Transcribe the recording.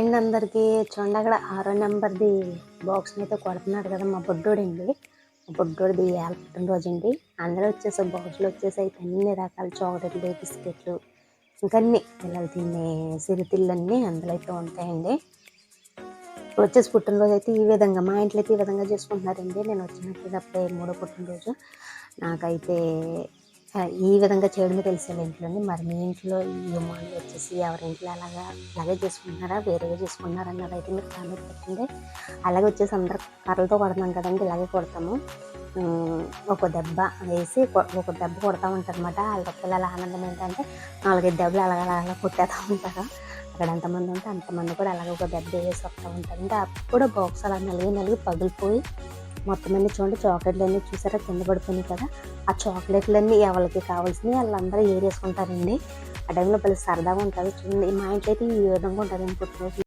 And అందరికీ చూడండి అక్కడ 6 నెంబర్ది బాక్స్ని అయితే కొడుతున్నాడు కదా మా బొడ్డోడండి. మా బొడ్డోడిది ఇవాళ పుట్టినరోజు అండి. అందరూ వచ్చేసారు, బాక్సులు వచ్చేసాయి. అన్ని రకాల చాక్లెట్లు, బిస్కెట్లు, ఇంకా అన్ని పిల్లలు తినే సిరితిళ్ళన్నీ అందులో అయితే ఉంటాయండి. ఇప్పుడు వచ్చేసి పుట్టినరోజు అయితే ఈ విధంగా మా ఇంట్లో అయితే ఈ విధంగా చేసుకుంటున్నారండి. నేను వచ్చినప్పుడు అప్పుడే 3వ పుట్టినరోజు. నాకైతే ఈ విధంగా చేయడమే తెలిసాను ఇంట్లోని. మరి మీ ఇంట్లో ఈ మామూలుగా వచ్చేసి ఎవరి ఇంట్లో అలాగే చేసుకుంటున్నారా, వేరేగా చేసుకుంటున్నారా అన్నది అయితే మీరు కామెంట్ పెట్టండి. అలాగే వచ్చేసి అందరూ కర్రలతో కొడతాం కదండి, ఇలాగే కొడతాము. ఒక దెబ్బ వేసి ఒక దెబ్బ కొడతా ఉంటారు అనమాట. వాళ్ళ పిల్లల ఆనందం ఏంటంటే 4-5 దెబ్బలు అలా కొట్టేస్తూ ఉంటారు. అక్కడ ఎంతమంది ఉంటే అంతమంది కూడా అలాగే ఒక దెబ్బ వేసి వస్తూ ఉంటారు. అంటే అప్పుడు బాక్స్ అలా నలిగి పగిలిపోయి మొత్తం అన్ని చూడండి చాక్లెట్లు అన్నీ చూసారా కింద పడిపోయినాయి కదా. ఆ చాక్లెట్లన్నీ ఎవరికి కావాల్సినవి వాళ్ళందరూ ఏరేసుకుంటారండి. ఆ టైంలో భలే సరదాగా ఉంటుంది. చూడండి మా ఇంట్లో అయితే ఈ విధంగా ఉంటుంది పుట్టినరోజు.